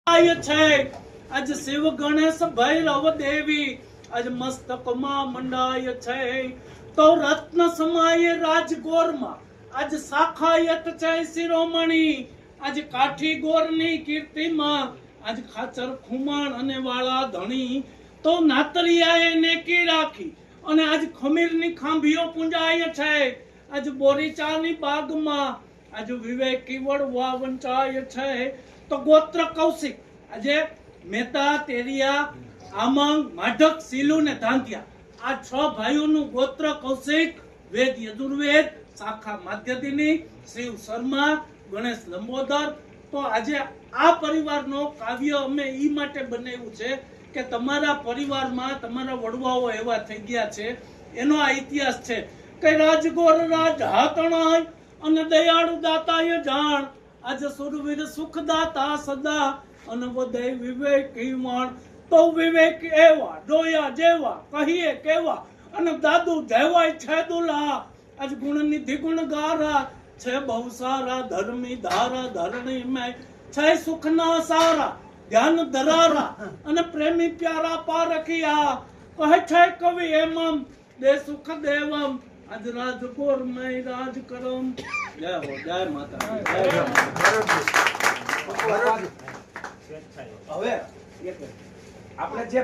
आज शिव गणेश भैरव देवी आज मस्तकમાં મંડાય છે તો રત્ન સમાય રાજગોરમાં आज શાખાયત છે શિરોમણી आज કાઠી ગોરની કીર્તિમાં आज ખાચર ખુમાણ અને વાળા ધણી તો નાતરિયાએ નેકી રાખી અને आज ખમીરની ખાંભીઓ પૂંજાય છે आज બોરીચાની બાગમાં आज વિવેકી વડવા વંચાય છે તો ગોત્ર કૌશિક આજે મહેતા તેરિયા આમાંગ માઢક સીલુ ને ધાંધિયા આ 6 ભાઈઓનું ગોત્ર કૌશિક વેદ યજુર્વેદ શાખા માધ્યદિની શિવ શર્મા ગણેશ લંબોદર તો આજે આ પરિવારનો કાવ્ય અમે ઈ માટે બનાવ્યું છે કે તમારા પરિવારમાં તમારા વડવાઓ એવા થઈ ગયા છે એનો આ ઇતિહાસ છે કે રાજગોર રાજ હાતણાય અને દયાળુ દાતાય જાણ आज સુરવીર સુખદાતા સદા અને વધે વિવેકી વણ તો વિવેક એવા ડોયા જેવા કહીએ કેવા અને દાદુ દેવાય છે દુલા આજ ગુણનિધિ ગુણગારા છે બહુ સારા ધર્મી ધારા ધરણી મેં છે સુખના સારા ધ્યાન ધરારા અને પ્રેમી પ્યારા પારખિયા કહે છે કવિ એમમ દે સુખ દેવમ आज રાજગોર મેં રાજ કરમ જય હો જય માતા હવે આપણે જે